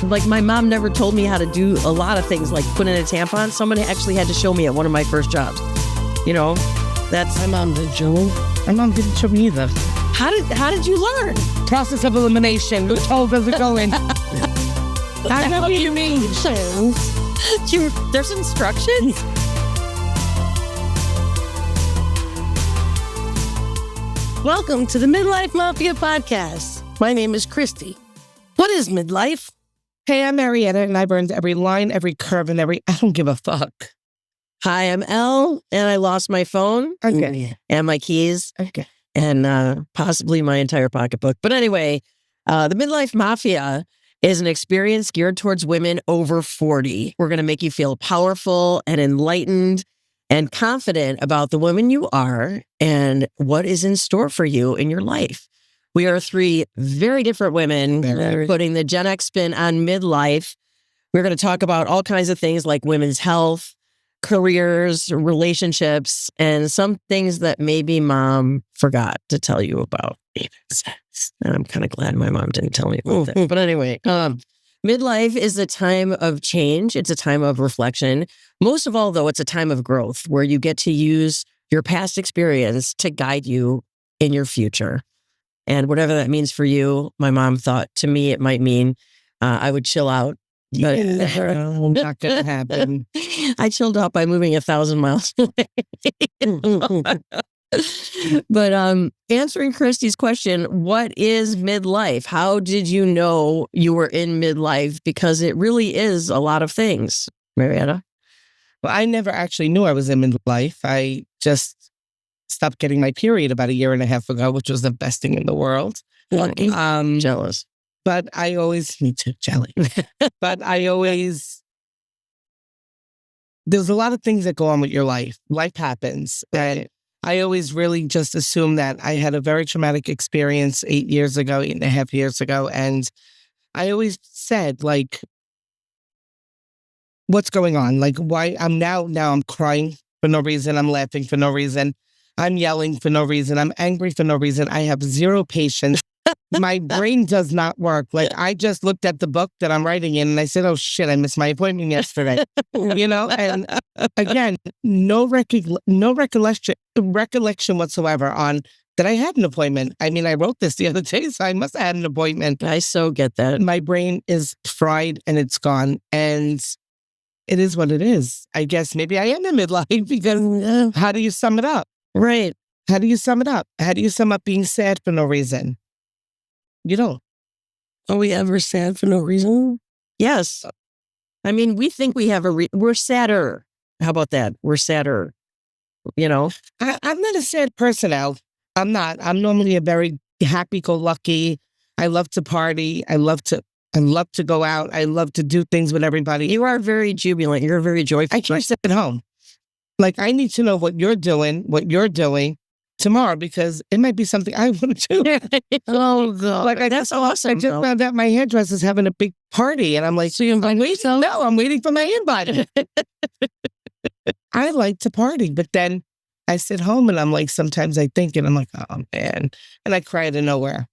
Like, my mom never told me how to do a lot of things, like put in a tampon. Someone actually had to show me at one of my first jobs. You know, that's... My mom didn't show me. My mom didn't show me either. How did you learn? Process of elimination. Who told us to go in? I know what you mean. There's instructions? Welcome to the Midlife Mafia podcast. My name is Kristy. What is midlife? Hey, I'm Marietta, and I burned every line, every curve, and I don't give a fuck. Hi, I'm Elle, and I lost my phone. Okay. And my keys. Okay. And possibly my entire pocketbook. But anyway, the Midlife Mafia is an experience geared towards women over 40. We're going to make you feel powerful and enlightened and confident about the woman you are and what is in store for you in your life. We are three very different women putting the Gen X spin on midlife. We're going to talk about all kinds of things like women's health, careers, relationships, and some things that maybe mom forgot to tell you about. And I'm kind of glad my mom didn't tell me about that. But anyway, midlife is a time of change. It's a time of reflection. Most of all, though, it's a time of growth where you get to use your past experience to guide you in your future. And whatever that means for you, my mom thought to me it might mean I would chill out. But not going to happen. I chilled out by moving 1,000 miles away. But answering Kristy's question, what is midlife? How did you know you were in midlife? Because it really is a lot of things. Marietta? Well, I never actually knew I was in midlife. I just stopped getting my period about 1.5 years ago, which was the best thing in the world. Lucky. Jealous. But I always, me too, jelly. But there's a lot of things that go on with your life. Life happens. And I always really just assumed that I had a very traumatic experience 8.5 years ago. And I always said, like, what's going on? Like, why now I'm crying for no reason. I'm laughing for no reason. I'm yelling for no reason. I'm angry for no reason. I have zero patience. My brain does not work. Like, I just looked at the book that I'm writing in and I said, oh shit, I missed my appointment yesterday. You know? And again, no recollection whatsoever on that I had an appointment. I mean, I wrote this the other day, so I must have had an appointment. I so get that. My brain is fried and it's gone. And it is what it is. I guess maybe I am in midlife because how do you sum it up? Right. How do you sum it up? How do you sum up being sad for no reason? You don't. Are we ever sad for no reason? Yes. I mean, we think we have we're sadder. How about that? We're sadder. You know? I'm not a sad person, Elle. I'm not. I'm normally a very happy-go-lucky. I love to party. I love to go out. I love to do things with everybody. You are very jubilant. You're very joyful. I can't sit at home. Like, I need to know what you're doing tomorrow, because it might be something I want to do. Oh, God. Like, that's awesome. I just found out my hairdresser's having a big party, and I'm like, so you invite yourself? No, I'm waiting for my invite. I like to party, but then I sit home and I'm like, sometimes I think, and I'm like, oh, man. And I cry out of nowhere.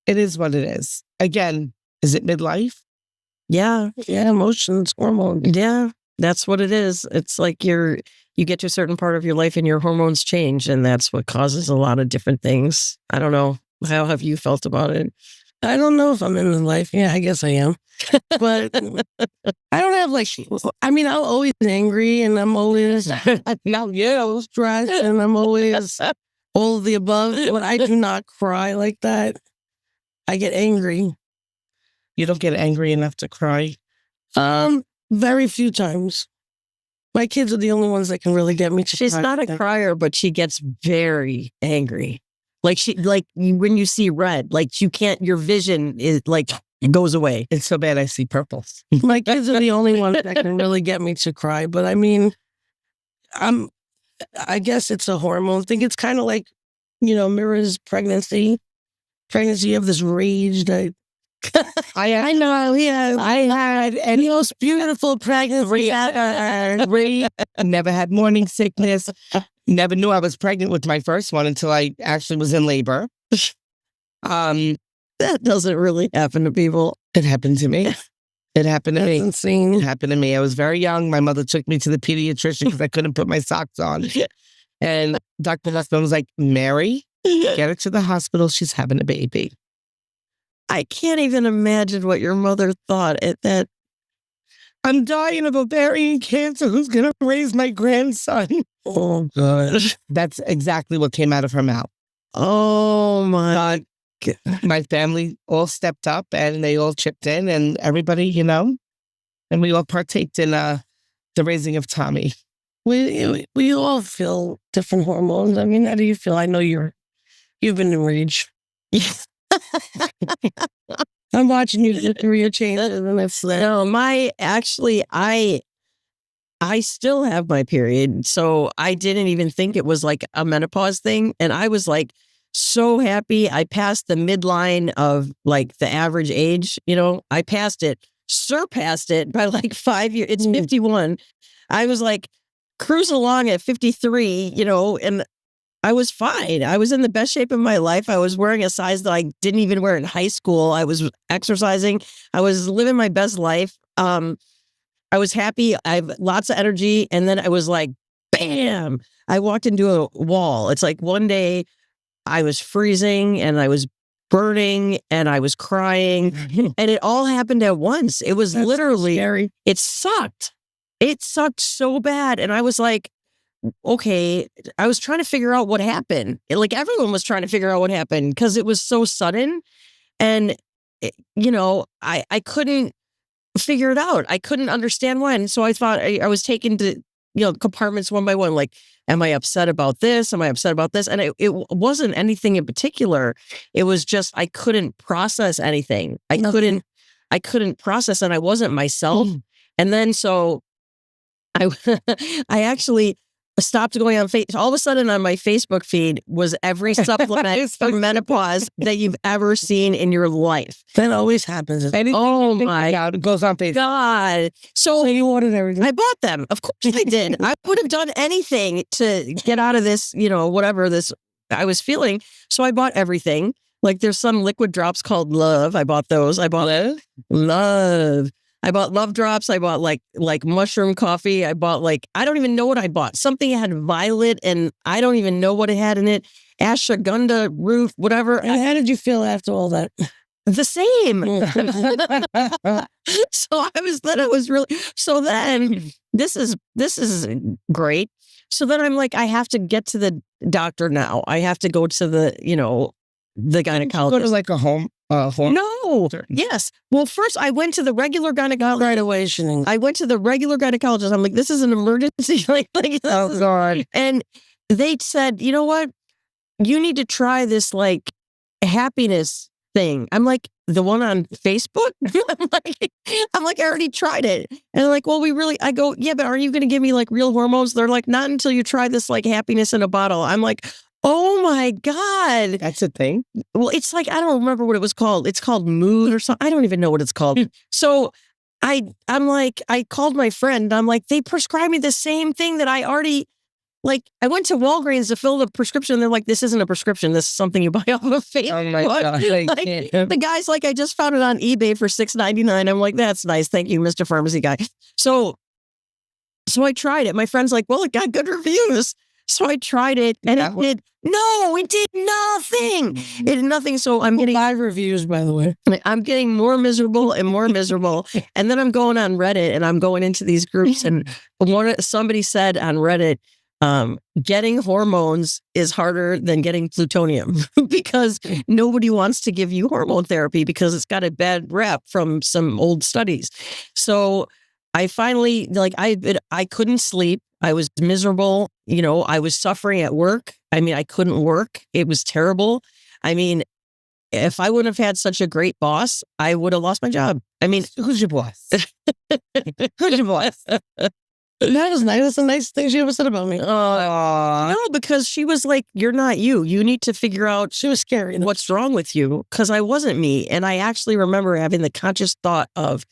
It is what it is. Again, is it midlife? Yeah. Yeah, emotions, hormones. Yeah, that's what it is. It's like you get to a certain part of your life and your hormones change, and that's what causes a lot of different things. I don't know. How have you felt about it? I don't know if I'm in midlife. Yeah, I guess I am. But I don't have I'm always angry, and I'm always stressed, and I'm always all of the above. But I do not cry like that. I get angry. You don't get angry enough to cry? Very few times. My kids are the only ones that can really get me to She's cry. not a crier, but she gets very angry. Like when you see red, like you can't, your vision is like, it goes away. It's so bad I see purple. My kids are the only ones that can really get me to cry. But I mean, I guess it's a hormone thing. It's kind of like, mirrors pregnancy. Pregnancy, you have this rage that I know, yeah. I had the most beautiful pregnancy ever. Never had morning sickness. Never knew I was pregnant with my first one until I actually was in labor. That doesn't really happen to people. It happened to me. It happened to me. That's insane. It happened to me. I was very young. My mother took me to the pediatrician because I couldn't put my socks on. And Dr. Nussbaum was like, Mary, get her to the hospital. She's having a baby. I can't even imagine what your mother thought at that. I'm dying of ovarian cancer. Who's going to raise my grandson? Oh, God. That's exactly what came out of her mouth. Oh, my. My family all stepped up and they all chipped in and everybody, you know, and we all partaked in the raising of Tommy. We all feel different hormones. I mean, how do you feel? I know you've been enraged. I'm watching you get through your changes and it's like, No, I still have my period. So I didn't even think it was like a menopause thing. And I was like so happy. I passed the midline of like the average age, you know, I passed it, surpassed it by like 5 years. It's 51. I was like cruising along at 53, you know, and I was fine. I was in the best shape of my life. I was wearing a size that I didn't even wear in high school. I was exercising. I was living my best life. I was happy. I have lots of energy. And then I was like, bam, I walked into a wall. It's like one day I was freezing and I was burning and I was crying and it all happened at once. It was that's literally, scary. it sucked. It sucked so bad. And I was like, okay, I was trying to figure out what happened. Like everyone was trying to figure out what happened because it was so sudden. And, you know, I couldn't figure it out. I couldn't understand why. And so I thought I was taken to, you know, compartments one by one. Like, am I upset about this? Am I upset about this? And it wasn't anything in particular. It was just, I couldn't process anything. I couldn't process and I wasn't myself. And then so I actually stopped going on Facebook. All of a sudden on my Facebook feed was every supplement for menopause that you've ever seen in your life. That always happens. Oh my God, it goes on Facebook. God. So you wanted everything. I bought them. Of course I did. I would have done anything to get out of this, you know, whatever this I was feeling. So I bought everything. Like there's some liquid drops called Love. I bought those. I bought Love. I bought Love Drops. I bought like mushroom coffee. I bought like, I don't even know what I bought. Something had violet and I don't even know what it had in it. Ashwagandha root, whatever. And how did you feel after all that? The same. So then this is great. So then I'm like, I have to get to the doctor now. I have to go to the, you know, the gynecologist. Go to like a home. No. Yes. Well, first I went to the regular gynecologist. Right away, Shanine. I went to the regular gynecologist. I'm like, this is an emergency. Oh God. And they said, you know what? You need to try this like happiness thing. I'm like, the one on Facebook? I'm like, I already tried it. And they're like, well, I go, yeah, but are you going to give me like real hormones? They're like, not until you try this like happiness in a bottle. I'm like, oh my God. That's a thing? Well, it's like, I don't remember what it was called. It's called Mood or something. I don't even know what it's called. So I'm like, I called my friend. I'm like, they prescribed me the same thing that I already, like, I went to Walgreens to fill the prescription. They're like, this isn't a prescription. This is something you buy off of Facebook. Oh my God. The guy's like, I just found it on eBay for $6.99. I'm like, that's nice. Thank you, Mr. Pharmacy guy. So I tried it. My friend's like, well, it got good reviews. So I tried it and it did nothing. It did nothing. So I'm getting 5 reviews, by the way. I'm getting more miserable and more miserable. And then I'm going on Reddit and I'm going into these groups and somebody said on Reddit, getting hormones is harder than getting plutonium because nobody wants to give you hormone therapy because it's got a bad rep from some old studies. So I finally, like, I couldn't sleep. I was miserable. You know, I was suffering at work. I mean, I couldn't work. It was terrible. I mean, if I wouldn't have had such a great boss, I would have lost my job. I mean, Who's your boss? who's your boss? That was nice. That's a nice thing she ever said about me. No, because she was like, you're not you. You need to figure out She was scary. what's wrong with you. Because I wasn't me. And I actually remember having the conscious thought of,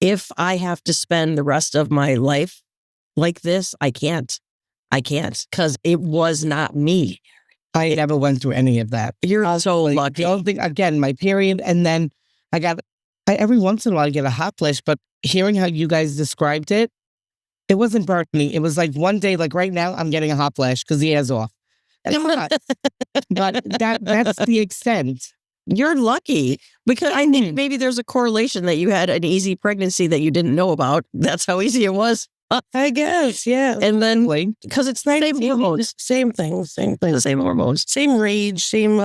if I have to spend the rest of my life like this, I can't. Because it was not me. I never went through any of that. You're so lucky. The only thing, again, my period, and then I got every once in a while I get a hot flash, but hearing how you guys described it, it wasn't burning. It was like one day, like right now, I'm getting a hot flash because the air's off. And I'm not. But that's the extent. You're lucky because I think maybe there's a correlation that you had an easy pregnancy that you didn't know about. That's how easy it was. I guess, yeah. And then because it's the same hormones, Same thing. the same hormones. Same rage, same,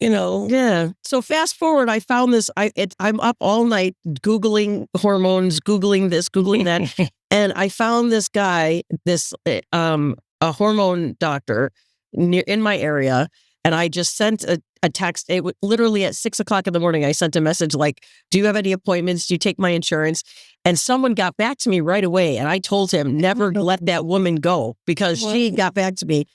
Yeah. So fast forward, I found this. I'm up all night Googling hormones, Googling this, Googling that. And I found this guy, a hormone doctor in my area. And I just sent a text. Literally at 6 o'clock in the morning, I sent a message like, do you have any appointments? Do you take my insurance? And someone got back to me right away. And I told him, never let that woman go because she got back to me.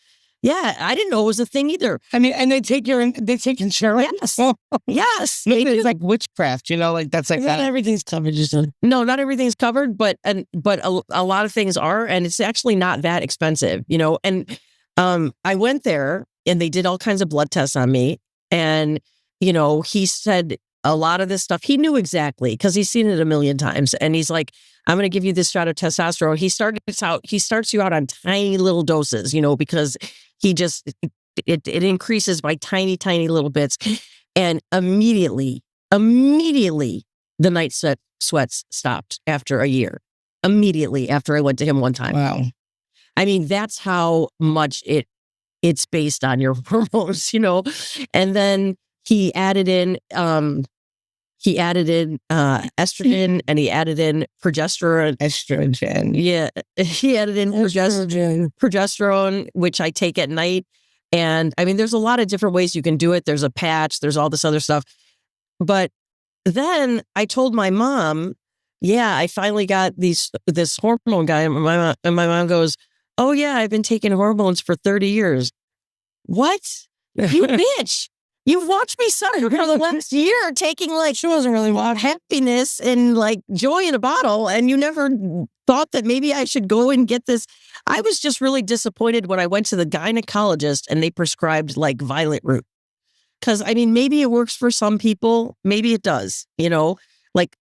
Yeah, I didn't know it was a thing either. I mean, and they take insurance. Yes. Yes. It's like witchcraft, like that's like not that. everything's covered. No, not everything's covered, but a lot of things are, and it's actually not that expensive, And I went there and they did all kinds of blood tests on me, and he said a lot of this stuff he knew exactly because he's seen it a million times, and he's like, I'm going to give you this shot of testosterone. He starts you out on tiny little doses, because it increases by tiny, tiny little bits. And immediately, the night sweats stopped after a year. Immediately after I went to him one time. Wow. I mean, that's how much it's based on your hormones, And then he added in estrogen, and he added in progesterone. Estrogen. Yeah. He added in progesterone, which I take at night. And I mean, there's a lot of different ways you can do it. There's a patch, there's all this other stuff. But then I told my mom, yeah, I finally got this hormone guy. And my mom goes, oh yeah, I've been taking hormones for 30 years. What? You bitch. You've watched me suffer for the last year, taking she wasn't really happiness and joy in a bottle, and you never thought that maybe I should go and get this. I was just really disappointed when I went to the gynecologist and they prescribed violet root. Because I mean, maybe it works for some people, maybe it does.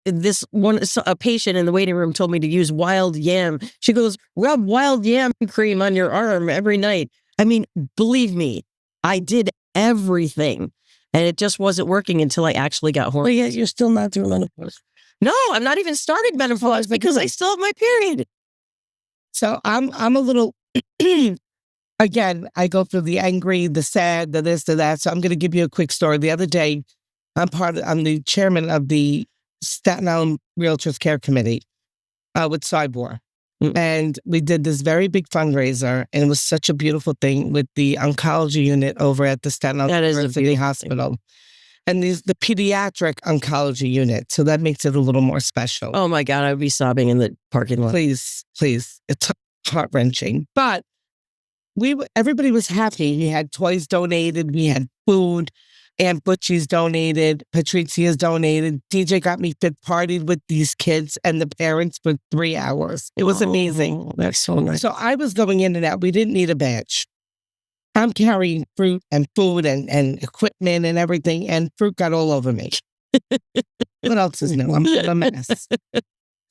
This one, a patient in the waiting room told me to use wild yam. She goes, rub wild yam cream on your arm every night. I mean, believe me, I did everything, and it just wasn't working until I actually got hormones. Well, yeah, you're still not through menopause. No, I'm not even started menopause because I still have my period. So I'm a little, again, I go through the angry, the sad, the this, the that. So I'm going to give you a quick story. The other day, I'm the chairman of the Staten Island Realtors Care Committee with Cyborg. And we did this very big fundraiser, and it was such a beautiful thing with the oncology unit over at the Staten Island University Hospital. And the pediatric oncology unit. So that makes it a little more special. Oh my God, I would be sobbing in the parking lot. Please. It's heart-wrenching. But everybody was happy. We had toys donated. We had food. Aunt Butchie's donated. Patricia's donated. DJ got me fit, partied with these kids and the parents for 3 hours. It was amazing. That's so nice. So I was going in and out. We didn't need a badge. I'm carrying fruit and food and equipment and everything, and fruit got all over me. What else is new? I'm a mess.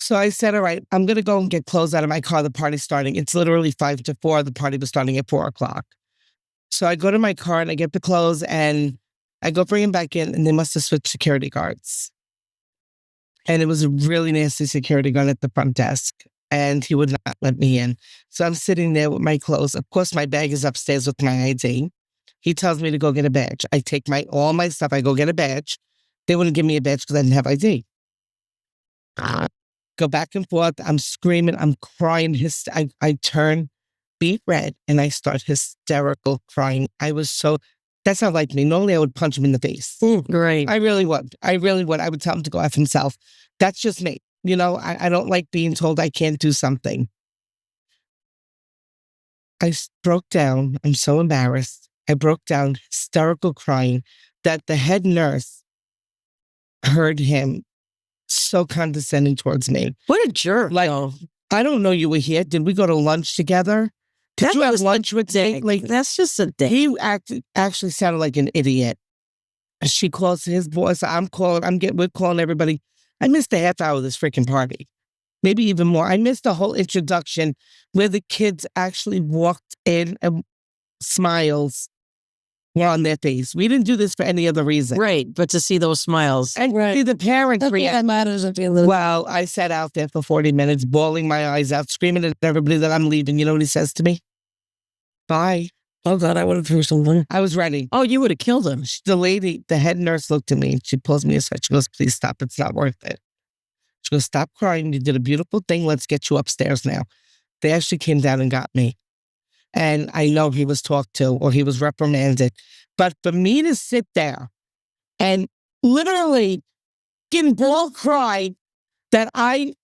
So I said, all right, I'm going to go and get clothes out of my car. The party's starting. It's literally 5 to 4. The party was starting at 4 o'clock. So I go to my car and I get the clothes and I go bring them back in, and they must have switched security guards. And it was a really nasty security guard at the front desk, and he would not let me in. So I'm sitting there with my clothes. Of course, my bag is upstairs with my ID. He tells me to go get a badge. I take all my stuff. I go get a badge. They wouldn't give me a badge because I didn't have ID. Go back and forth. I'm screaming. I'm crying. I turn beet red, and I start hysterical crying. That's not like me. Normally, I would punch him in the face. Right. I really would. I would tell him to go F himself. That's just me. I don't like being told I can't do something. I broke down. I'm so embarrassed. I broke down, hysterical crying, that the head nurse heard him so condescending towards me. What a jerk. I don't know you were here. Did we go to lunch together? Did you have lunch with me? That's just a day. He actually sounded like an idiot. She calls his boss. We're calling everybody. I missed a half hour of this freaking party. Maybe even more. I missed the whole introduction where the kids actually walked in and smiles were on their face. We didn't do this for any other reason. Right. But to see those smiles. And see the parents That's react. what matters at the end of the Well, I sat out there for 40 minutes, bawling my eyes out, screaming at everybody that I'm leaving. You know what he says to me? Bye. Oh, God, I would have threw something. I was ready. Oh, you would have killed him. The lady, the head nurse looked at me and she pulls me aside. She goes, please stop. It's not worth it. She goes, stop crying. You did a beautiful thing. Let's get you upstairs now. They actually came down and got me. And I know he was talked to or he was reprimanded. But for me to sit there and literally getting ball cry that I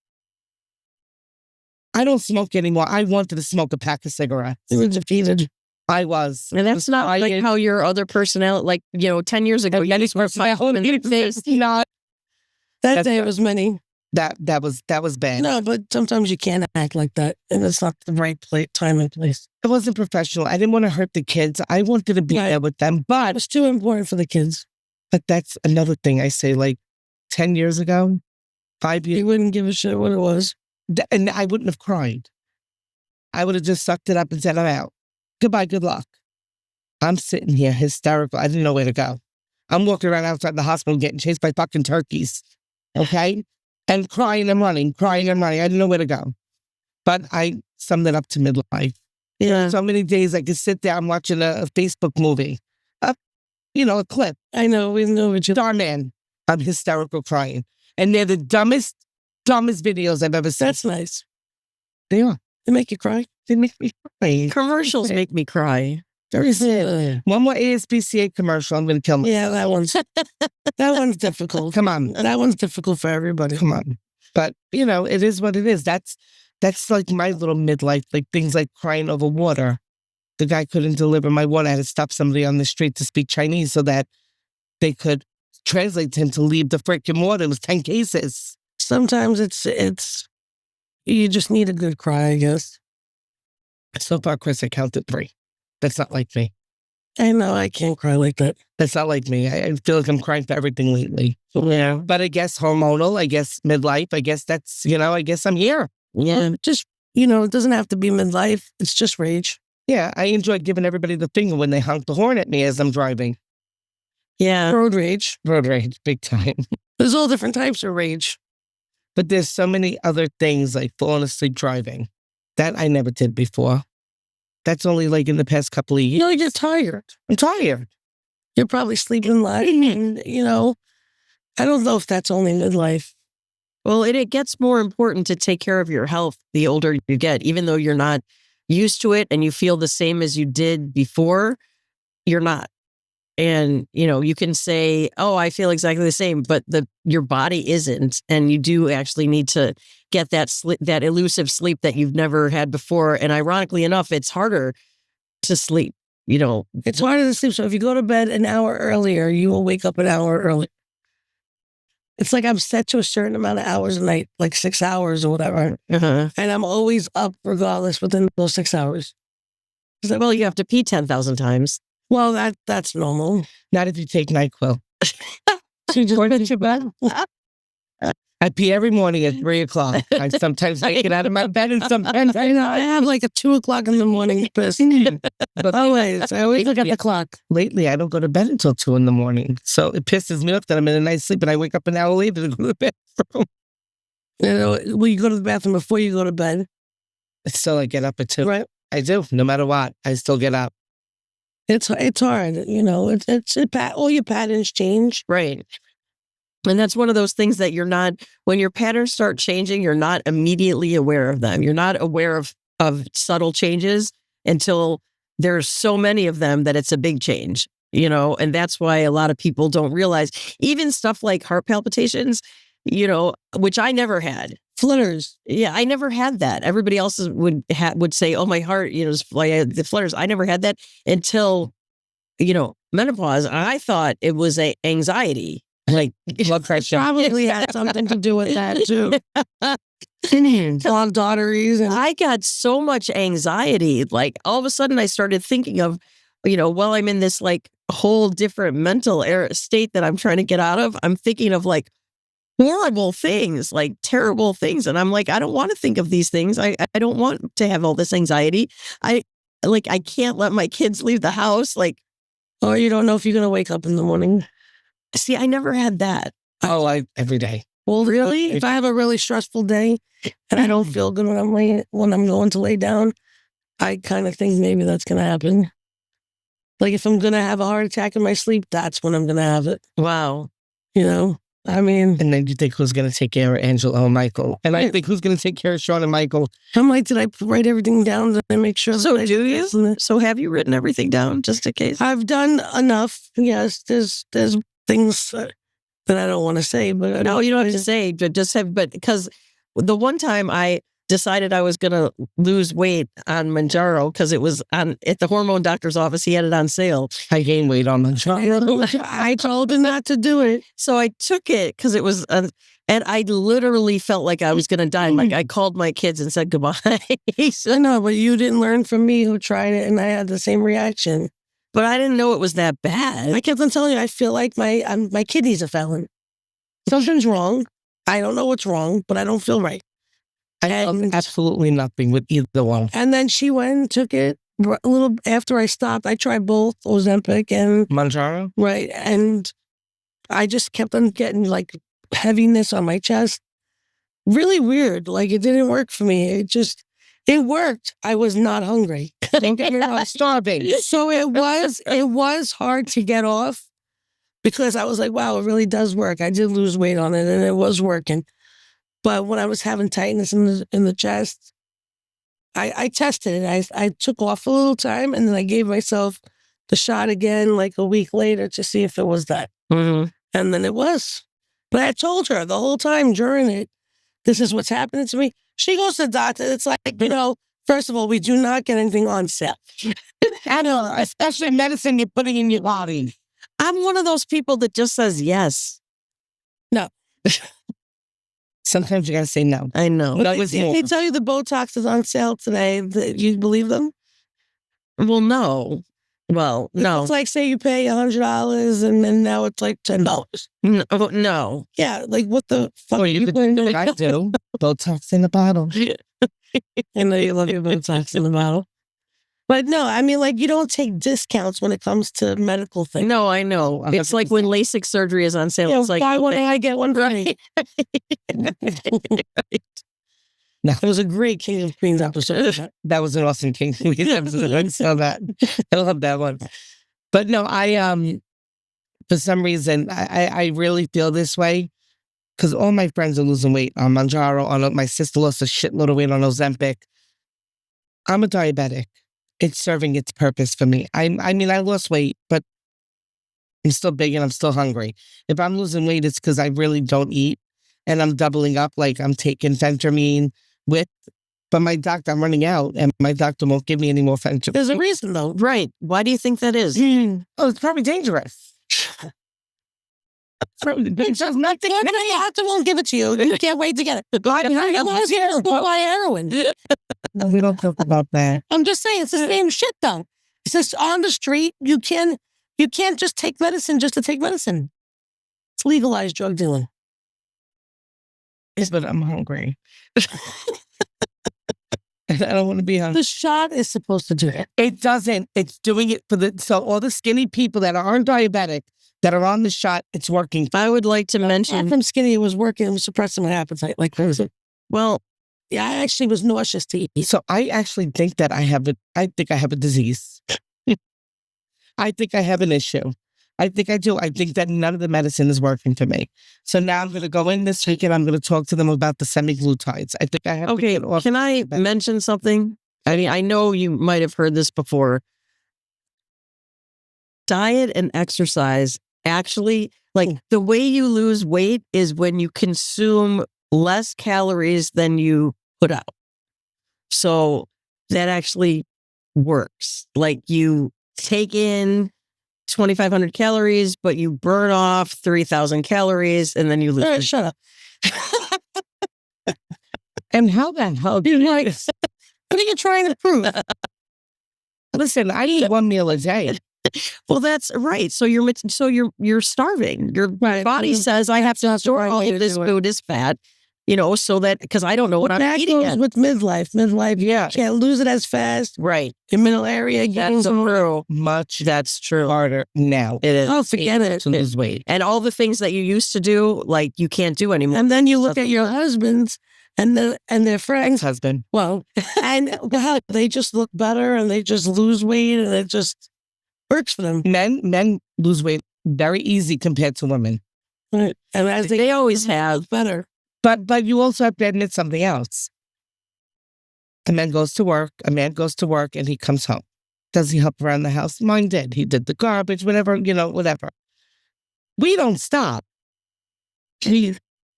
don't smoke anymore. I wanted to smoke a pack of cigarettes. You were defeated. I was. And that's not like how your other personality, like, 10 years ago, you just were my whole face. Not That day it was many. that was bad. No, but sometimes you can't act like that. And it's not the right time and place. It wasn't professional. I didn't want to hurt the kids. I wanted to be there with them. But It's too important for the kids. that's another thing I say, like 10 years ago, 5 years, You wouldn't give a shit what it was. and I wouldn't have cried. I would have just sucked it up and said, I'm out. Goodbye, good luck. I'm sitting here hysterical. I didn't know where to go. I'm walking around outside the hospital getting chased by fucking turkeys. Okay? And crying and running. I didn't know where to go. But I summed it up to midlife. Yeah. So many days I could sit there, I'm watching a Facebook movie. A clip. I know. We know what you Starman. I'm hysterical crying. And they're the dumbest videos I've ever seen. That's nice. They are. They make you cry. They make me cry. Commercials make me cry. Very sad. One more ASPCA commercial, I'm going to kill myself. Yeah, that one's difficult. Come on. That one's difficult for everybody. Come on. But, it is what it is. That's like my little midlife, like things like crying over water. The guy couldn't deliver my water. I had to stop somebody on the street to speak Chinese so that they could translate to him to leave the freaking water. It was 10 cases. Sometimes it's you just need a good cry, I guess. So far, Chris, I counted 3. That's not like me. I know I can't cry like that. That's not like me. I feel like I'm crying for everything lately. Yeah. But I guess hormonal, I guess midlife, I guess that's, I guess I'm here. Yeah. Just, it doesn't have to be midlife. It's just rage. Yeah, I enjoy giving everybody the finger when they honk the horn at me as I'm driving. Yeah. Road rage. Road rage, big time. There's all different types of rage. But there's so many other things like falling asleep driving that I never did before. That's only like in the past couple of years. You get tired. I'm tired. You're probably sleeping less. And, I don't know if that's only midlife. Well, it gets more important to take care of your health the older you get, even though you're not used to it and you feel the same as you did before, you're not. And, you can say, oh, I feel exactly the same, but your body isn't. And you do actually need to get that elusive sleep that you've never had before. And ironically enough, it's harder to sleep, It's harder to sleep. So if you go to bed an hour earlier, you will wake up an hour early. It's like I'm set to a certain amount of hours a night, like 6 hours or whatever. Uh-huh. And I'm always up regardless within those 6 hours. It's like, well, you have to pee 10,000 times. Well, that's normal. Not if you take NyQuil. So you just put your bed. I pee every morning at 3 o'clock. Sometimes I get out of my bed and sometimes I I have like a 2 o'clock in the morning piss. But I always look at the clock. lately, I don't go to bed until 2 in the morning. So it pisses me off that I'm in a nice sleep and I wake up an hour later to go to the bathroom. Will you go to the bathroom before you go to bed? Still, I get up at 2. Right. I do. No matter what, I still get up. It's hard. All your patterns change. Right. And that's one of those things that when your patterns start changing, you're not immediately aware of them. You're not aware of subtle changes until there's so many of them that it's a big change, and that's why a lot of people don't realize even stuff like heart palpitations, which I never had. Flutters. Yeah, I never had that. Everybody else would say, oh, my heart, the flutters. I never had that until, menopause. I thought it was anxiety. Like Blood pressure. Probably had something to do with that too. Clogged arteries. And I got so much anxiety. Like all of a sudden I started thinking of, well, I'm in this like whole different mental state that I'm trying to get out of. I'm thinking of like horrible things, like terrible things. And I'm like, I don't want to think of these things. I don't want to have all this anxiety. I can't let my kids leave the house. Like, Or you don't know if you're going to wake up in the morning. see, I never had that. Every day. Well, really? If I have a really stressful day and I don't feel good when I'm going to lay down, I kind of think maybe that's going to happen. Like if I'm going to have a heart attack in my sleep, that's when I'm going to have it. Wow. You know? I mean, And then you think who's going to take care of Angela and Michael? And I think who's going to take care of Sean and Michael? I'm like, did I write everything down to make sure? So that do you? So have you written everything down just in case? I've done enough. Yes, there's things that I don't want to say, but No, you don't have to say, but just have, but because the one time I decided I was going to lose weight on Manjaro because it was at the hormone doctor's office. He had it on sale. I gained weight on Manjaro. I told him not to do it. So I took it because it was, and I literally felt like I was going to die. Like I called my kids and said goodbye. I know, but you didn't learn from me who tried it and I had the same reaction. But I didn't know it was that bad. I kept on telling you, I feel like my kidneys are failing. Something's wrong. I don't know what's wrong, but I don't feel right. I felt absolutely nothing with either one. And then she went and took it a little after I stopped. I tried both Ozempic and Manjaro? right. And I just kept on getting like heaviness on my chest. Really weird. Like it didn't work for me. It worked. I was not hungry. Don't get me wrong, starving. So it was hard to get off because I was like, wow, it really does work. I did lose weight on it and it was working. But when I was having tightness in the chest, I tested it. I took off a little time and then I gave myself the shot again like a week later to see if it was that. Mm-hmm. And then it was. But I told her the whole time during it, this is what's happening to me. She goes to the doctor. It's like, first of all, we do not get anything on sale. I know, especially medicine you're putting in your body. I'm one of those people that just says yes. No. Sometimes you got to say no. I know. They tell you the Botox is on sale today. You believe them? Well, no. Well, no. It's like, say you pay $100 and then now it's like $10. No. Yeah, like what the fuck? Well, you could do. I do. Botox in the bottle. I know you love your Botox in the bottle. But no, I mean, like, you don't take discounts when it comes to medical things. No, I know. It's like when LASIK surgery is on sale. Yeah, it's like, buy one, I get one free. No. It was a great King of Queens episode. That was an awesome King of Queens episode. I saw that. I love that one. But no, I for some reason I really feel this way because all my friends are losing weight on Manjaro. My sister lost a shitload of weight on Ozempic. I'm a diabetic. It's serving its purpose for me. I mean, I lost weight, but I'm still big and I'm still hungry. If I'm losing weight, it's because I really don't eat and I'm doubling up, like I'm taking phentermine but my doctor, I'm running out and my doctor won't give me any more phentermine. There's a reason though. right. Why do you think that is? Oh, it's probably dangerous. It's just nothing. The doctor won't give it to you. You can't wait to get it. Buy heroin. No, we don't talk about that. I'm just saying, it's the same shit though. It's just on the street. You can't just take medicine just to take medicine. It's legalized drug dealing. Yes, but I'm hungry. And I don't want to be hungry. The shot is supposed to do it. It doesn't. It's doing it so all the skinny people that aren't diabetic that are on the shot, it's working. I would like to mention. From skinny, it was working. It was suppressing my appetite like crazy. Well, yeah, I actually was nauseous to eat. So I actually think that I think I have a disease. I think I have an issue. I think I do. I think that none of the medicine is working for me. So now I'm going to go in this week and I'm going to talk to them about the semaglutides. I think I have to get off. Can I mention something? I mean, I know you might have heard this before. Diet and exercise actually, like the way you lose weight is when you consume less calories than you put out. So that actually works. Like you take in 2,500 calories, but you burn off 3,000 calories and then you lose. Right, shut up. And how the hell? You're like, what are you trying to prove? Listen, I eat one meal a day. Well, that's right. So you're starving. Your body says, I have to store all of this food is fat, so that, because I don't know what I'm eating goes with midlife. Midlife, Yeah. can't lose it as fast. Right. Your middle area, That's true. That's true. Harder now. It is. oh, forget it. To lose weight. And all the things that you used to do, like, you can't do anymore. And then you look at your husbands and their friends. Husband. Well, and they just look better and they just lose weight and it just works for them. Men lose weight very easy compared to women. Right. And as They always have. better. But you also have to admit something else. A man goes to work and he comes home. Does he help around the house? Mine did. He did the garbage, whatever, whatever. We don't stop. We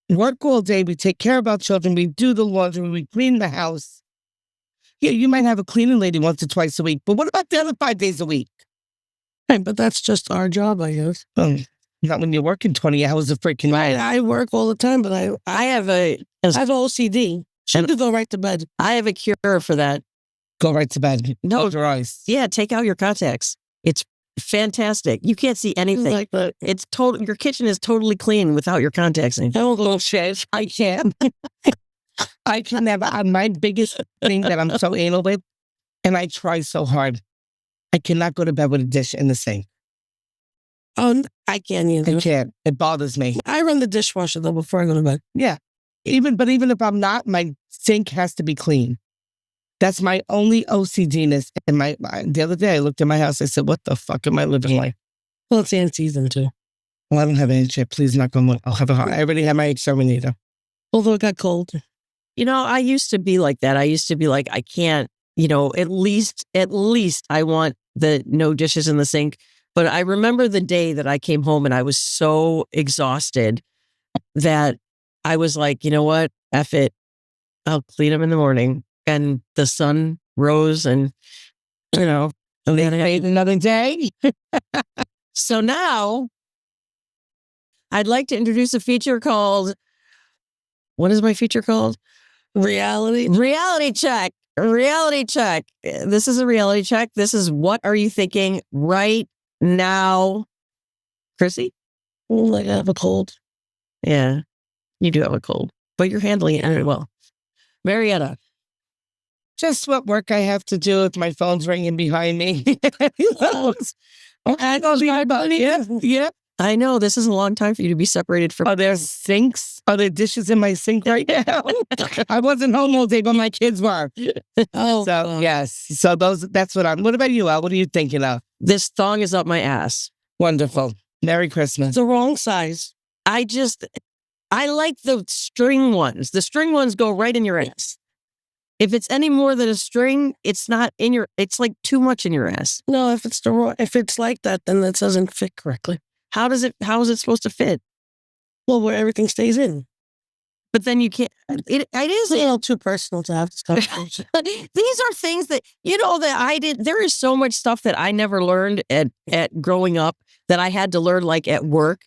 work all day. We take care of our children. We do the laundry. We clean the house. Yeah, you might have a cleaning lady once or twice a week, but what about the other 5 days a week? Right, but that's just our job, I guess. Not when you're working 20 hours of freaking Right. I work all the time, but I have OCD. Should go right to bed. I have a cure for that. Go right to bed. No. Close your eyes. Yeah, take out your contacts. It's fantastic. You can't see anything. Like that. It's total. Your kitchen is totally clean without your contacts in. I won't go Bullshit. I can't. I can never. My biggest thing that I'm so anal with, and I try so hard, I cannot go to bed with a dish in the sink. Oh, I can't either. I can't. It bothers me. I run the dishwasher though before I go to bed. Yeah. Even if I'm not, my sink has to be clean. That's my only OCD-ness. And the other day I looked at my house. I said, what the fuck am I living like? Well, it's ant season too. Well, I don't have any shit. Please knock on wood. I'll have I already have my exterminator. Although it got cold. I used to be like that. I used to be like, I can't, at least I want the no dishes in the sink. But I remember the day that I came home and I was so exhausted that I was like, you know what? F it. I'll clean them in the morning. And the sun rose and, and then I had Another day. So now I'd like to introduce a feature called, what is my feature called? Reality. Reality check. Reality check. This is a reality check. This is what are you thinking right now? Kristy? Like I have a cold. Yeah, you do have a cold, but you're handling it very well. Marietta. Just what work I have to do if my phone's ringing behind me. Yeah. I know this is a long time for you to be separated from. Are there sinks? Are there dishes in my sink right now? I wasn't home all day, but my kids were. Oh, So, yes. So that's what what about you, Elle? What are you thinking of? This thong is up my ass. Wonderful. Merry Christmas. it's the wrong size. I like the string ones. The string ones go right in your ass. If it's any more than a string, it's not in it's like too much in your ass. No, if it's like that, then it doesn't fit correctly. How is it supposed to fit? Well, where everything stays in. But then you can't, it is It's a little too personal to have this conversation. These are things that, that I did. There is so much stuff that I never learned at growing up that I had to learn like at work.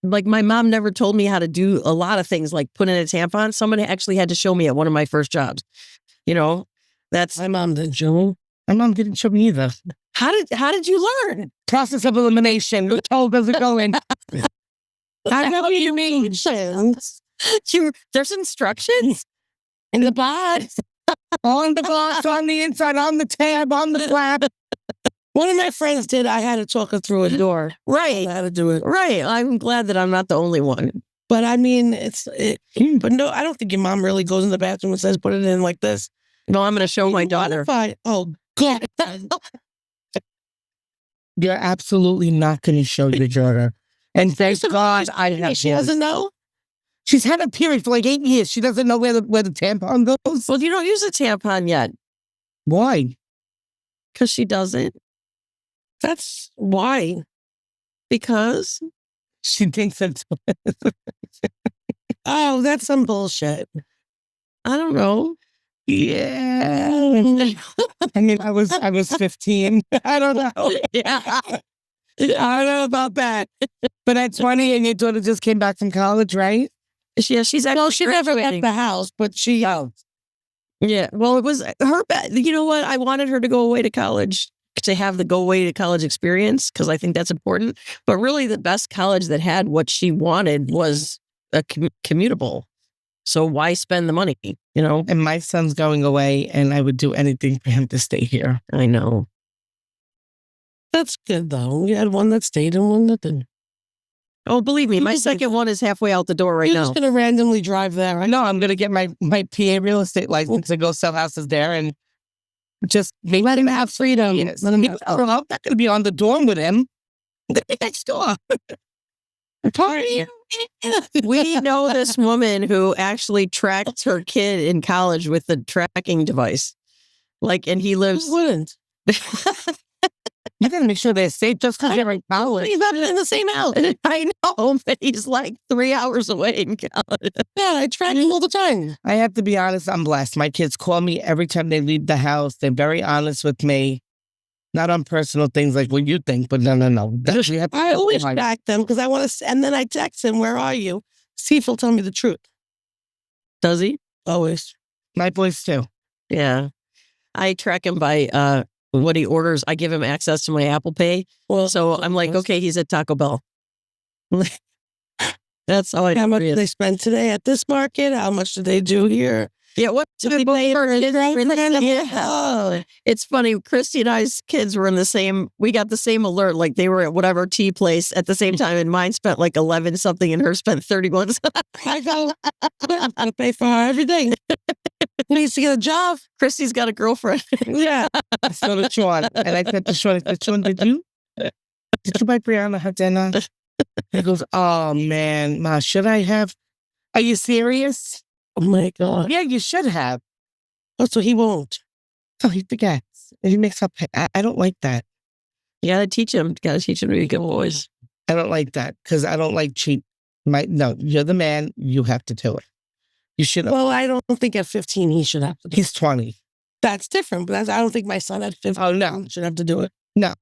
Like my mom never told me how to do a lot of things like put in a tampon. Somebody actually had to show me at one of my first jobs. That's My mom didn't show me. My mom didn't show me either. how did you learn? Process of elimination. We're told does it go in? I know what you mean. There's instructions In the box. On the box, on the inside, on the tab, on the flap. One of my friends did. I had to talk her through a door. right. I had to do it. Right. I'm glad that I'm not the only one. But I mean, but no, I don't think your mom really goes in the bathroom and says, put it in like this. No, I'm going to show my daughter. Oh, God. You're absolutely not going to show your daughter. And thank God I have. She doesn't know. She's had a period for like 8 years. She doesn't know where the tampon goes. Well, you don't use a tampon yet Why? because she doesn't. That's why. Because She thinks it's. Oh, that's some bullshit. I don't know. Yeah. I mean, I was 15. I don't know. Yeah. I don't know about that. But at 20 and your daughter just came back from college, right? Yeah, she's actually Well, she never left graduating. the house, but she Yeah. Well, it was her. You know what? I wanted her to go away to college. to have the go away to college experience, because I think that's important. But really, the best college that had what she wanted was a commutable. So why spend the money, And my son's going away, and I would do anything for him to stay here. I know. That's good, though. You had one that stayed and one that didn't. Oh, believe me, my second one is halfway out the door right You're now. just going to randomly drive there, right? No, I'm going to get my PA real estate license and go sell houses there and just Let him have freedom. Yes. Let him I'm not going to be on the dorm with him. I'm going to be next door. Party. We know this woman who actually tracked her kid in college with the tracking device. And he lives. Who wouldn't? You got to make sure they're safe just because they're in college. He's not in the same house. I know, but he's 3 hours away in college. Yeah, I track him all the time. I have to be honest, I'm blessed. My kids call me every time they leave the house. They're very honest with me. Not on personal things like what you think, but no. I always track them because I want to, and then I text him, "Where are you?" See if he'll tell me the truth. Does he? Always. My boys too. Yeah. I track him by what he orders. I give him access to my Apple Pay. Well, So I'm like, okay, he's at Taco Bell. That's how I how much do did they spend today at this market? How much did they do here? Yeah, what Did they pay for it? Yeah. Oh, It's funny. Kristy and I's kids were we got the same alert. They were at whatever tea place at the same time, and mine spent 11 something and hers spent 31. I gotta pay for her every day. He needs to get a job. Kristy's got a girlfriend. Yeah. So to Sean, and I said to Sean, did you buy Brianna her dinner? He goes, oh man, Ma, should I have? Are you serious? Oh my God. Yeah, you should have. Oh, so he won't. So he forgets. And he makes up. I don't like that. You gotta teach him. Gotta teach him to be good boys. I don't like that because I don't like cheap. No, you're the man. You have to do it. You should. Well, I don't think at 15 he should have to do it. He's 20. That's different, but I don't think my son at 15 should have to do it. No.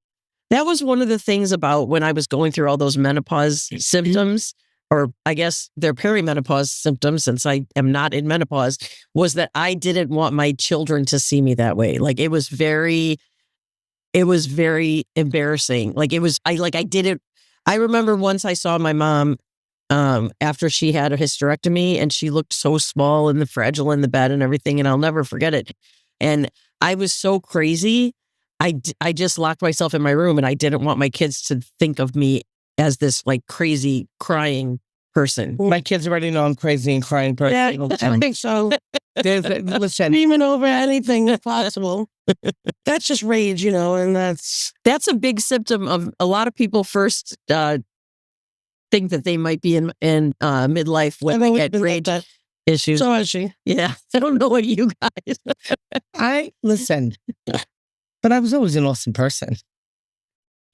That was one of the things about when I was going through all those menopause symptoms, or I guess they're perimenopause symptoms, since I am not in menopause, was that I didn't want my children to see me that way. It was very embarrassing. I remember once I saw my mom after she had a hysterectomy, and she looked so small and fragile in the bed and everything, and I'll never forget it. And I was so crazy. I just locked myself in my room, and I didn't want my kids to think of me as this crazy crying person. My kids already know I'm crazy and crying person. Yeah, I think so. Listen, Screaming over anything possible. That's just rage, and that's a big symptom of a lot of people first think that they might be in midlife when they get rage issues. So is she. Yeah. I don't know what you guys. Listen, but I was always an awesome person.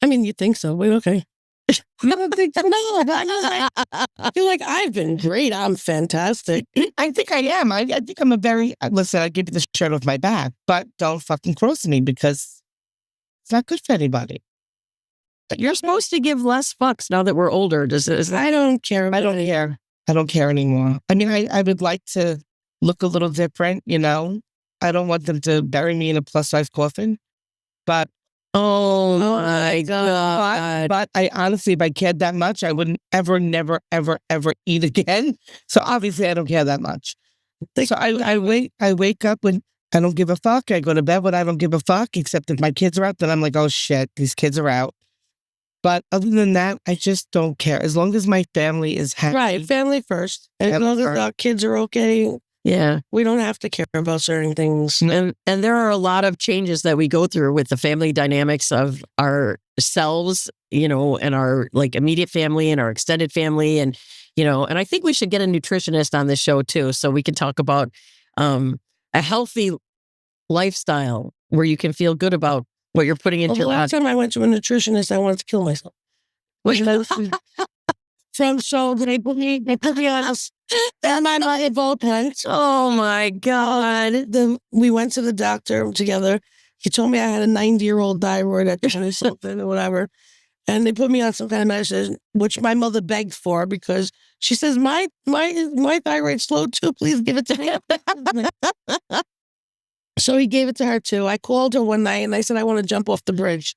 I mean, you think so, but okay. I don't think so. No, I feel like I've been great. I'm fantastic. I think I am. I think I'm a very, listen, I give you the shirt off my back, but don't fucking cross me because it's not good for anybody. You're supposed to give less fucks now that we're older. I don't care. I don't care. I don't care anymore. I mean, I would like to look a little different, I don't want them to bury me in a plus-size coffin, but oh my God. But I honestly, if I cared that much, I wouldn't ever, never, ever, ever eat again. So obviously I don't care that much. So I wake up when I don't give a fuck. I go to bed when I don't give a fuck, except if my kids are out, then I'm like, oh shit, these kids are out. But other than that, I just don't care. As long as my family is happy. Right, family first. As long as our kids are okay. Yeah. We don't have to care about certain things. And there are a lot of changes that we go through with the family dynamics of ourselves, and our immediate family and our extended family. And, and I think we should get a nutritionist on this show too, so we can talk about a healthy lifestyle where you can feel good about what you're putting into your last time I went to a nutritionist, I wanted to kill myself. So they put me on my Volpens. Oh my God. Then we went to the doctor together. He told me I had a 90-year-old thyroid at 20 something or whatever. And they put me on some kind of medicine, which my mother begged for because she says, my thyroid's slow too. Please give it to me. So he gave it to her too. I called her one night and I said, I want to jump off the bridge.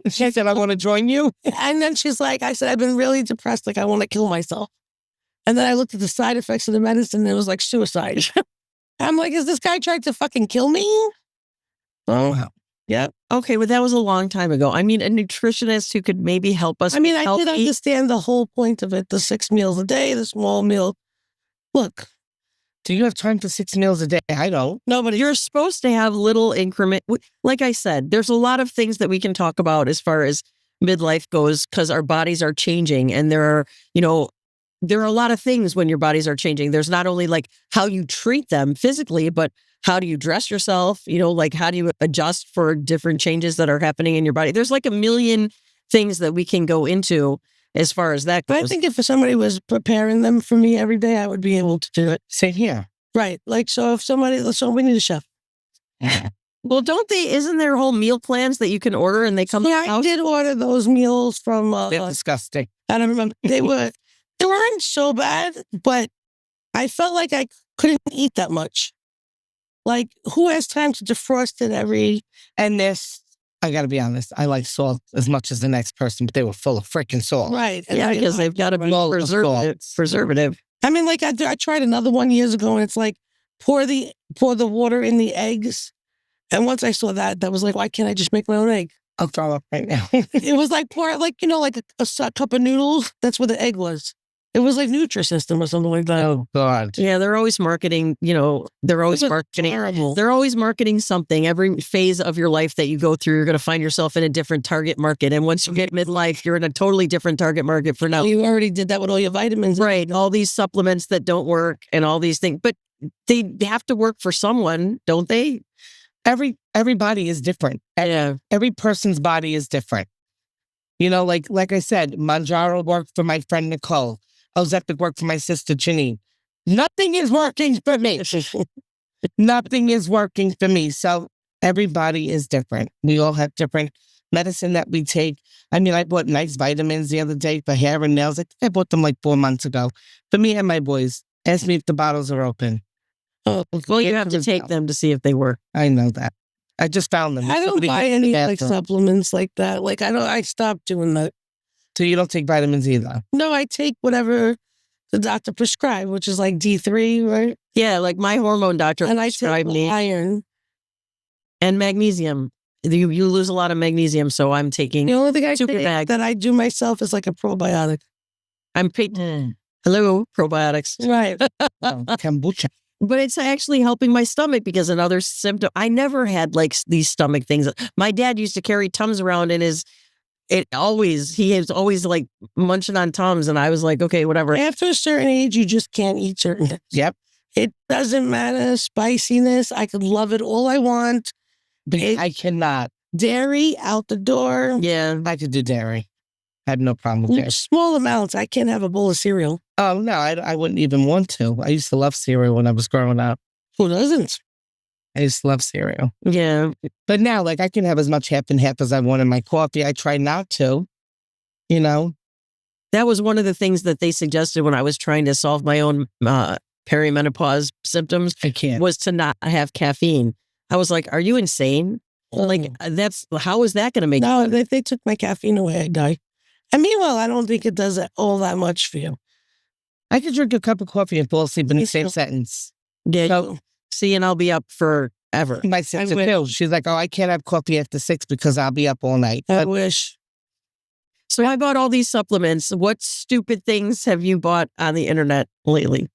She said, I want to join you. And then she's like, I said, I've been really depressed. Like, I want to kill myself. And then I looked at the side effects of the medicine and it was like suicide. I'm like, is this guy trying to fucking kill me? Oh, wow. Yeah. Okay, but that was a long time ago. I mean, a nutritionist who could maybe help us. I mean, be I healthy. did understand the whole point of it. The 6 meals a day, the small meal. Look, Do you have time for 6 meals a day? I don't. But you're supposed to have little increment. Like I said, there's a lot of things that we can talk about as far as midlife goes because our bodies are changing, and there are a lot of things when your bodies are changing. There's not only like how you treat them physically, but how do you dress yourself? Like how do you adjust for different changes that are happening in your body? There's like a million things that we can go into as far as that goes. but I think if somebody was preparing them for me every day, I would be able to do it. Same here. Right. Like, so we need a chef. Well, isn't there whole meal plans that you can order and they come Yeah, I out? did order those meals from, They're disgusting. I don't remember. They weren't so bad, but I felt like I couldn't eat that much. Like, who has time to defrost it And I got to be honest, I like salt as much as the next person, but they were full of freaking salt. right. And Yeah, because they've got to be Full of preservative. I mean, like I tried another one years ago, and it's like pour the water in the eggs. And once I saw that was like, why can't I just make my own egg? I'll throw up right now. It was like pour like a cup of noodles. That's where the egg was. It was like Nutrisystem or something like that. Oh, God. Yeah, they're always marketing, they're always It was marketing. terrible. They're always marketing something. Every phase of your life that you go through, you're going to find yourself in a different target market. And once you get midlife, you're in a totally different target market for now. You already did that with all your vitamins. Right. All these supplements that don't work and all these things. But they have to work for someone, don't they? Every body is different. Yeah. Every person's body is different. Like I said, Manjaro worked for my friend Nicole. Ozempic worked for my sister Janine. Nothing is working for me. Nothing is working for me. So everybody is different. We all have different medicine that we take. I mean, I bought nice vitamins the other day for hair and nails. I bought them like 4 months ago. For me and my boys, ask me if the bottles are open. Oh, well, you have to take them to see if they work. I know that. I just found them. I don't Somebody buy went to any the like bathroom. supplements like that. Like I stopped doing that. So you don't take vitamins either? No, I take whatever the doctor prescribed, which is like D3, right? Yeah, like my hormone doctor And I prescribed take me iron. and magnesium. You lose a lot of magnesium, so I'm taking. The only thing I Super take bag. that I do myself is like a probiotic. I'm paid. Hello, probiotics. Right. Kombucha. But it's actually helping my stomach because another symptom. I never had like these stomach things. My dad used to carry Tums around in his. He is always like munching on Tums, and I was like, okay, whatever. After a certain age, you just can't eat certain things. Yep. It doesn't matter. Spiciness, I could love it all I want. But I cannot. Dairy, out the door. Yeah, I could do dairy. I have no problem with dairy. Small amounts. I can't have a bowl of cereal. Oh, no, I wouldn't even want to. I used to love cereal when I was growing up. Who doesn't? I used to love cereal. yeah. But now, like, I can have as much half and half as I want in my coffee. I try not to, That was one of the things that they suggested when I was trying to solve my own perimenopause symptoms. I can't. Was to not have caffeine. I was like, are you insane? Like, how is that going to make? No, if they took my caffeine away, I'd die. And meanwhile, I don't think it does all that much for you. I could drink a cup of coffee and fall asleep in the same sentence. Yeah. So, See, and I'll be up forever. my sister, wish. too. She's like, oh, I can't have coffee after 6 because I'll be up all night. I But wish. So I bought all these supplements. What stupid things have you bought on the internet lately?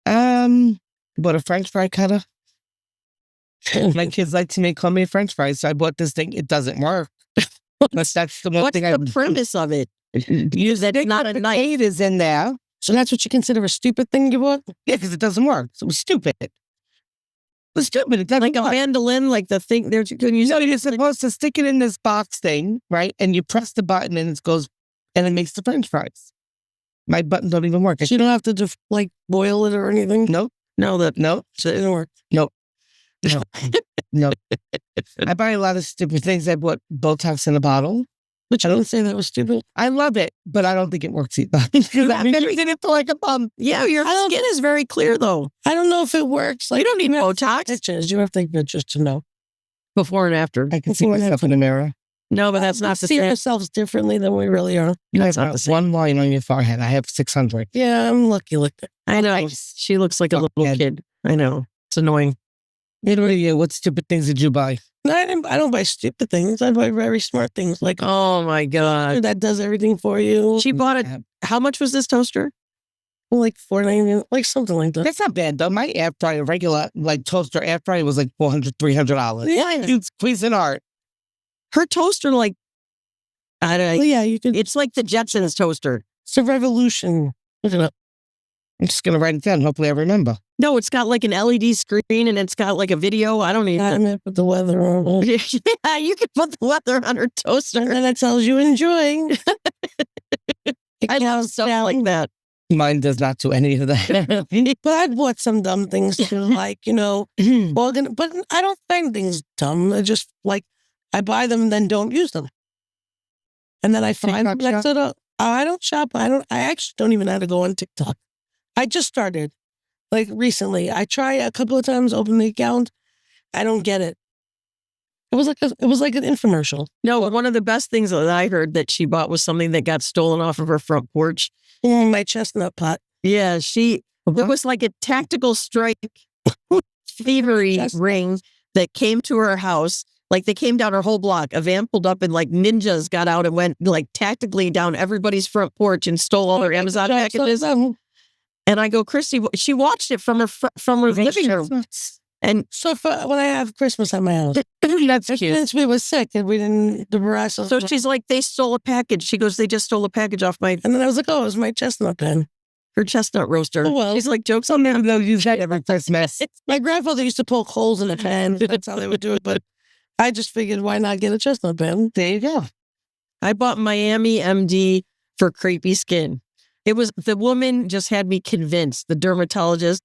bought a French fry cutter. My kids like to make homemade French fries, so I bought this thing. It doesn't work. But that's the one What's thing the premise of it? Use that not a knife. Eight is in there. So that's what you consider a stupid thing you bought? Yeah, because it doesn't work. So it was stupid. It was stupid. It doesn't Like a work. mandolin, like the thing they're going to use. So you're supposed to stick it in this box thing, right? And you press the button and it goes, and it makes the French fries. My button don't even work. So you don't have to boil it or anything? Nope. No, that Nope. So it didn't work. Nope. No. No. I buy a lot of stupid things. I bought Botox in a bottle. But you don't say that was stupid. I love it, but I don't think it works either. Because I've been using it for like a month. Yeah, your skin is very clear, though. I don't know if it works. Like, You don't need Botox. pictures. You have to take pictures to know. Before and after. I can see myself in the mirror. No, but that's not the see same. ourselves differently than we really are. You That's not have the same. one line on your forehead. I have 600. Yeah, I'm lucky like that. I know. She looks like a little Head. kid. I know. It's annoying. What stupid things did you buy? No, I don't buy stupid things. I buy very smart things. Like, Oh, my God. that does everything for you. She bought it. How much was this toaster? Like $4.99, like something like that. That's not bad, though. My air fryer, regular, like toaster air fryer was like $400, $300. Yeah. It's Cuisinart. Her toaster, like, I don't Well, know. yeah, you could. It's like the Jetsons toaster. It's a revolution. Look it up. I'm just going to write it down. Hopefully I remember. No, it's got like an LED screen and it's got like a video. I don't I even. meant put the weather on it. Yeah, you could put the weather on her And toaster. then it tells you enjoy. I love stuff like that. Mine does not do any of that. But I bought some dumb things too, like, organ. But I don't find things dumb. I just like, I buy them and then don't use them. And then I find them TikTok next to the. I don't shop. I actually don't even know how to go on TikTok. I just started, like recently. I try a couple of times, open the account. I don't get it. It was like an infomercial. No, one of the best things that I heard that she bought was something that got stolen off of her front porch. My chestnut pot. Yeah, it was like a tactical strike thievery ring that came to her house. Like they came down her whole block. A van pulled up and like ninjas got out and went like tactically down everybody's front porch and stole all their Amazon packages. And I go, Kristy, she watched it from her living room. And So when I have Christmas at my house, That's cute. since we were sick and we didn't, the barrage. so she's like, they stole a package. She goes, they just stole a package off And then I was like, oh, it was my chestnut pen. her chestnut roaster. Oh, well. She's like, jokes on them. They'll use that every Christmas. My grandfather used to poke holes in the pen. That's how they would do it. But I just figured, why not get a chestnut pen? There you go. I bought Miami MD for creepy skin. It was, the woman just had me convinced, the dermatologist.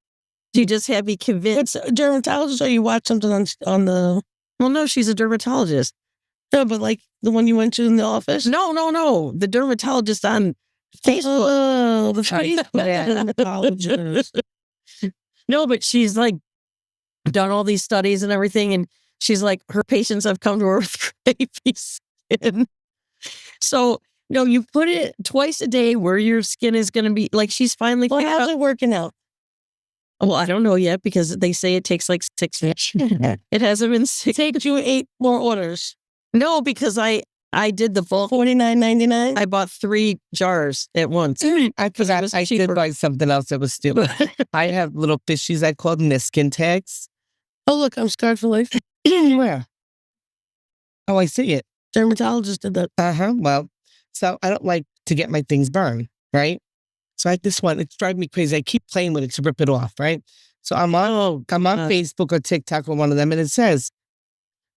She just had me convinced. It's a dermatologist, or you watch something on the. Well, no, she's a dermatologist. No, but like the one you went to in the office. No. The dermatologist on Facebook. Oh, the Facebook dermatologist. No, but she's like done all these studies and everything. And she's like, her patients have come to her with creepy skin. So, no, you put it twice a day where your skin is going to be like, she's finally. Well, how's it working out? Well, I don't know yet because they say it takes like 6 weeks. It hasn't been 6. Take you 8 more orders. No, because I did the bulk. $49.99. I bought 3 jars at once. I forgot. was I cheaper. did buy something else that was stupid. I have little fishies. I call them the skin tags. Oh, look, I'm scarred for life. Where? Oh, I see it. Dermatologist did that. Well, so I don't like to get my things burned, right? So I had this one. It's driving me crazy. I keep playing with it to rip it off, right? So I'm on Facebook or TikTok or one of them, and it says,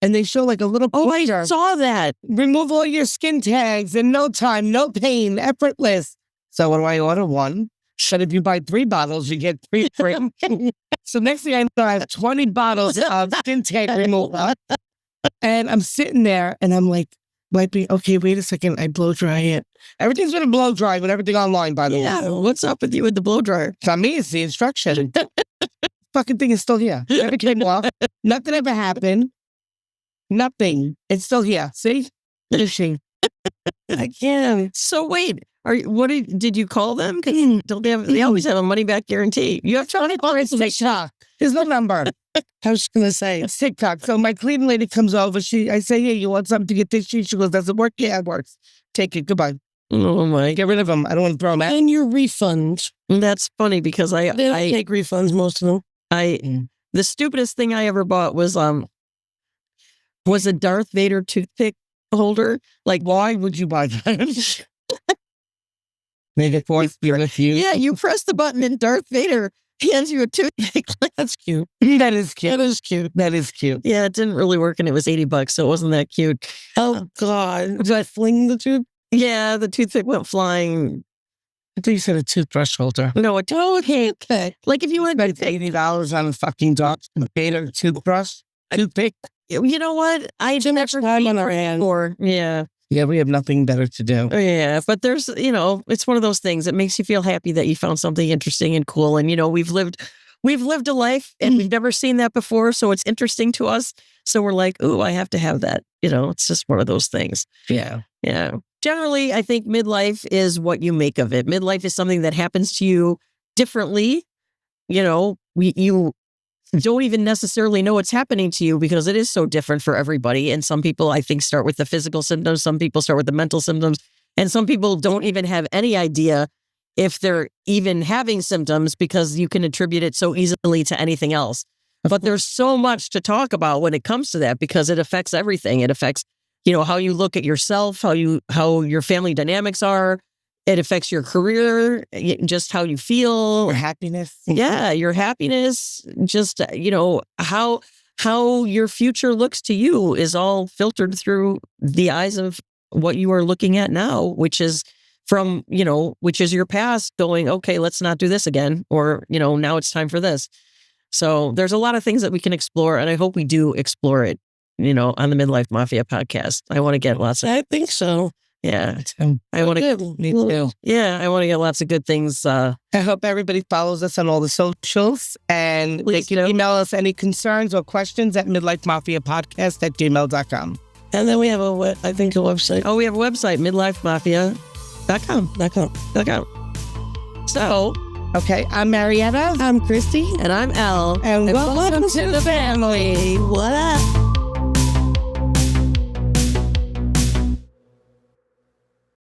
and they show like a little pointer. I saw that. Remove all your skin tags in no time, no pain, effortless. So what do I order? 1. But if you buy 3 bottles, you get 3 free. So next thing I know, I have 20 bottles of skin tag removal. And I'm sitting there and I'm like, okay, wait a second. I blow dry it. Everything's going to blow dry with everything online, by the way. Yeah, what's up with you with the blow dryer? For me, it's the instruction. Fucking thing is still here. Never came off. Nothing ever happened. Nothing. It's still here. See? Finishing. I can't. So wait, did you call them? 'Cause don't they always have a money back guarantee. You have It's TikTok. There's no number. I was going to say. It's TikTok. So my cleaning lady comes over. I say, hey, you want something to get this? She goes, does it work? Yeah, it works. Take it. Goodbye. Oh my. Get rid of them. I don't want to throw them out. And your refunds. That's funny because They don't take refunds, most of them. the stupidest thing I ever bought was a Darth Vader toothpick holder. Like, Why would you buy that? Make it force you refuse. yeah, you press the button and Darth Vader hands you a toothpick. That's cute. That is cute. That is cute. That is cute. Yeah, it didn't really work and it was $80, so it wasn't that cute. Oh, God. Did I fling the tube? Yeah, the toothpick went flying. I think you said a toothbrush holder. No, it Okay. like if you want to Spent $80 on a fucking Darth Vader toothbrush. Toothpick. you know what? I Too much never time seen on our her hands. before. Yeah. Yeah, we have nothing better to do. Yeah, but there's, it's one of those things that makes you feel happy that you found something interesting and cool. And, we've lived a life and we've never seen that before. So it's interesting to us. So we're like, ooh, I have to have that. It's just one of those things. Yeah. Yeah. Generally, I think midlife is what you make of it. Midlife is something that happens to you differently. You don't even necessarily know what's happening to you because it is so different for everybody. And some people, I think, start with the physical symptoms. Some people start with the mental symptoms. And some people don't even have any idea if they're even having symptoms because you can attribute it so easily to anything else. But there's so much to talk about when it comes to that because it affects everything. It affects, how you look at yourself, how your family dynamics are. It affects your career, just how you feel. Your happiness. Yeah, your happiness. Just, how your future looks to you is all filtered through the eyes of what you are looking at now, which is which is your past going, okay, let's not do this again. Or, now it's time for this. So there's a lot of things that we can explore. And I hope we do explore it, on the Midlife Mafia podcast. I want to get lots of... I think so. Yeah. I want to... Me too. Yeah, I want to get lots of good things. I hope everybody follows us on all the socials and Please they can do. email us any concerns or questions at midlifemafiapodcast@gmail.com. And then we have a website. Oh, we have a website, midlifemafia.com. So... Okay, I'm Marietta. I'm Kristy. And I'm Elle. And welcome to the family. What up?